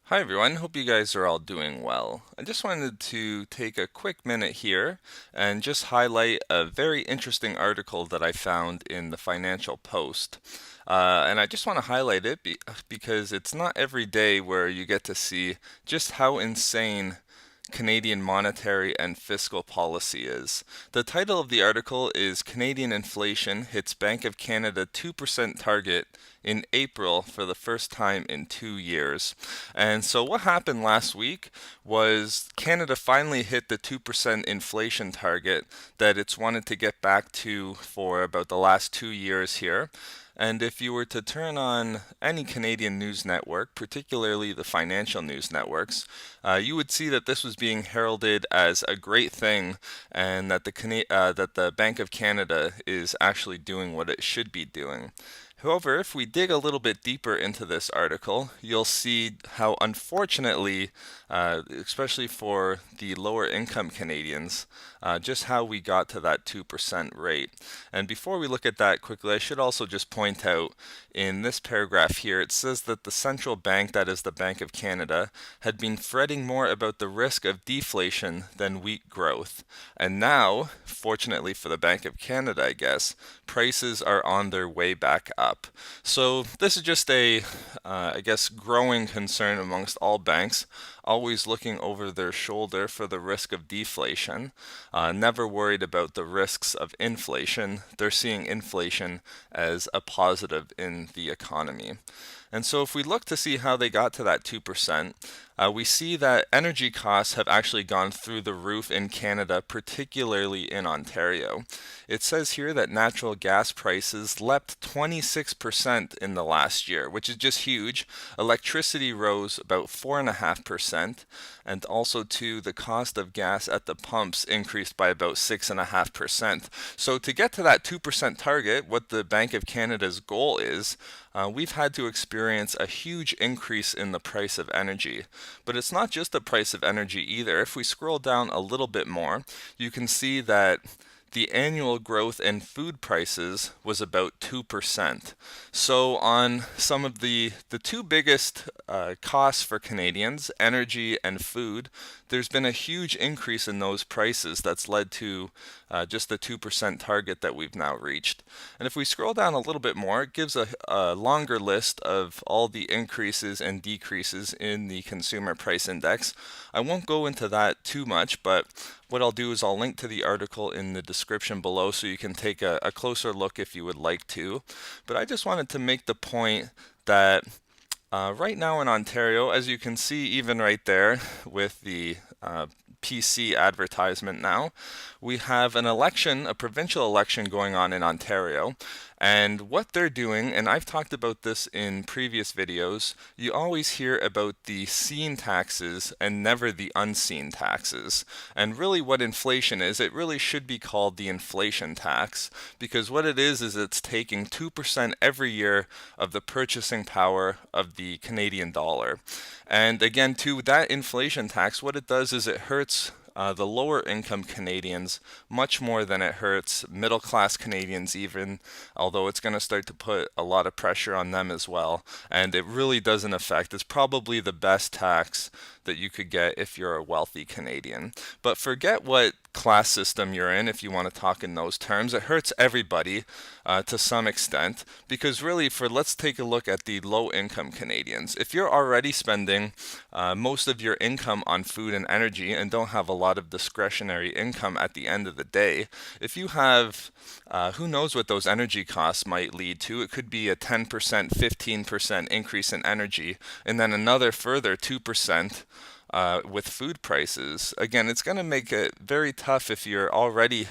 Hi everyone, hope you guys are all doing well. I just wanted to take a quick minute here and just highlight a very interesting article that I found in the Financial Post. And I just want to highlight it because it's not every day where you get to see just how insane Canadian monetary and fiscal policy is. The title of the article is Canadian Inflation Hits Bank of Canada 2% Target in April for the first time in 2 years. And so, what happened last week was Canada finally hit the 2% inflation target that it's wanted to get back to for about the last 2 years here. And if you were to turn on any Canadian news network, particularly the financial news networks, you would see that this was being heralded as a great thing, and that the Bank of Canada is actually doing what it should be doing. However, if we dig a little bit deeper into this article, you'll see how, unfortunately, especially for the lower income Canadians, just how we got to that 2% rate. And before we look at that quickly, I should also just point out in this paragraph here, it says that the central bank, that is the Bank of Canada, had been fretting more about the risk of deflation than weak growth. And now, fortunately for the Bank of Canada, I guess, prices are on their way back up. So this is just I guess, growing concern amongst all banks, always looking over their shoulder for the risk of deflation, never worried about the risks of inflation. They're seeing inflation as a positive in the economy. And so if we look to see how they got to that 2%, we see that energy costs have actually gone through the roof in Canada, particularly in Ontario. It says here that natural gas prices leapt 26% in the last year, which is just huge. Electricity rose about 4.5%, and also too, the cost of gas at the pumps increased by about 6.5%. So to get to that 2% target, what the Bank of Canada's goal is, we've had to experience a huge increase in the price of energy. But it's not just the price of energy either. If we scroll down a little bit more, you can see that the annual growth in food prices was about 2%. So on some of the two biggest costs for Canadians, energy and food, there's been a huge increase in those prices that's led to just the 2% target that we've now reached. And if we scroll down a little bit more, it gives a longer list of all the increases and decreases in the consumer price index. I won't go into that too much, but what I'll do is I'll link to the article in the description below so you can take a closer look if you would like to. But I just wanted to make the point that right now in Ontario, as you can see even right there with the PC advertisement now, we have an election, a provincial election going on in Ontario. And what they're doing, and I've talked about this in previous videos, you always hear about the seen taxes and never the unseen taxes. And really what inflation is, it really should be called the inflation tax, because what it is it's taking 2% every year of the purchasing power of the Canadian dollar. And again, too, that inflation tax, what it does is it hurts the lower income Canadians much more than it hurts middle class Canadians, even, although it's going to start to put a lot of pressure on them as well. And it really doesn't affect, it's probably the best tax that you could get if you're a wealthy Canadian. But forget what class system you're in, if you want to talk in those terms. It hurts everybody to some extent, because really, let's take a look at the low income Canadians. If you're already spending most of your income on food and energy and don't have a lot of discretionary income at the end of the day, if you have, who knows what those energy costs might lead to? It could be a 10%, 15% increase in energy, and then another further 2% with food prices. Again, it's going to make it very tough if you're already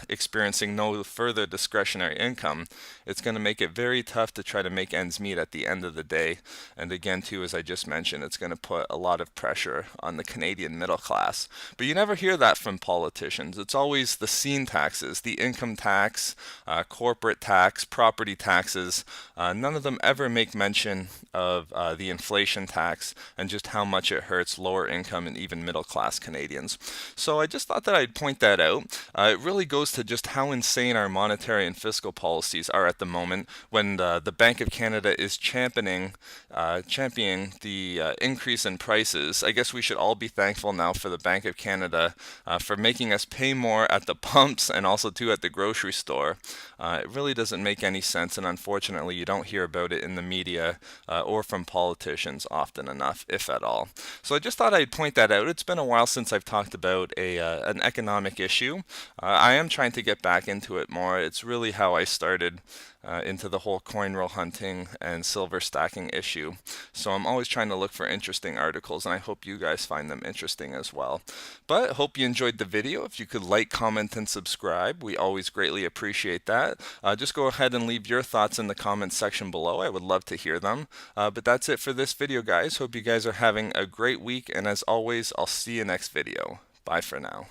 experiencing no further discretionary income. It's going to make it very tough to try to make ends meet at the end of the day. And again, too, as I just mentioned, it's going to put a lot of pressure on the Canadian middle class. But you never hear that from politicians. It's always the seen taxes, the income tax, corporate tax, property taxes. None of them ever make mention of the inflation tax and just how much it hurts lower lower income and even middle class Canadians. So I just thought that I'd point that out. It really goes to just how insane our monetary and fiscal policies are at the moment when the Bank of Canada is championing the increase in prices. I guess we should all be thankful now for the Bank of Canada for making us pay more at the pumps and also too at the grocery store. It really doesn't make any sense, and unfortunately you don't hear about it in the media or from politicians often enough, if at all. So I just thought I'd point that out. It's been a while since I've talked about an economic issue. I am trying to get back into it more. It's really how I started into the whole coin roll hunting and silver stacking issue. So I'm always trying to look for interesting articles, and I hope you guys find them interesting as well. But hope you enjoyed the video. If you could like, comment, and subscribe, we always greatly appreciate that. Just go ahead and leave your thoughts in the comments section below. I would love to hear them. But that's it for this video, guys. Hope you guys are having a great week, and as always, I'll see you next video. Bye for now.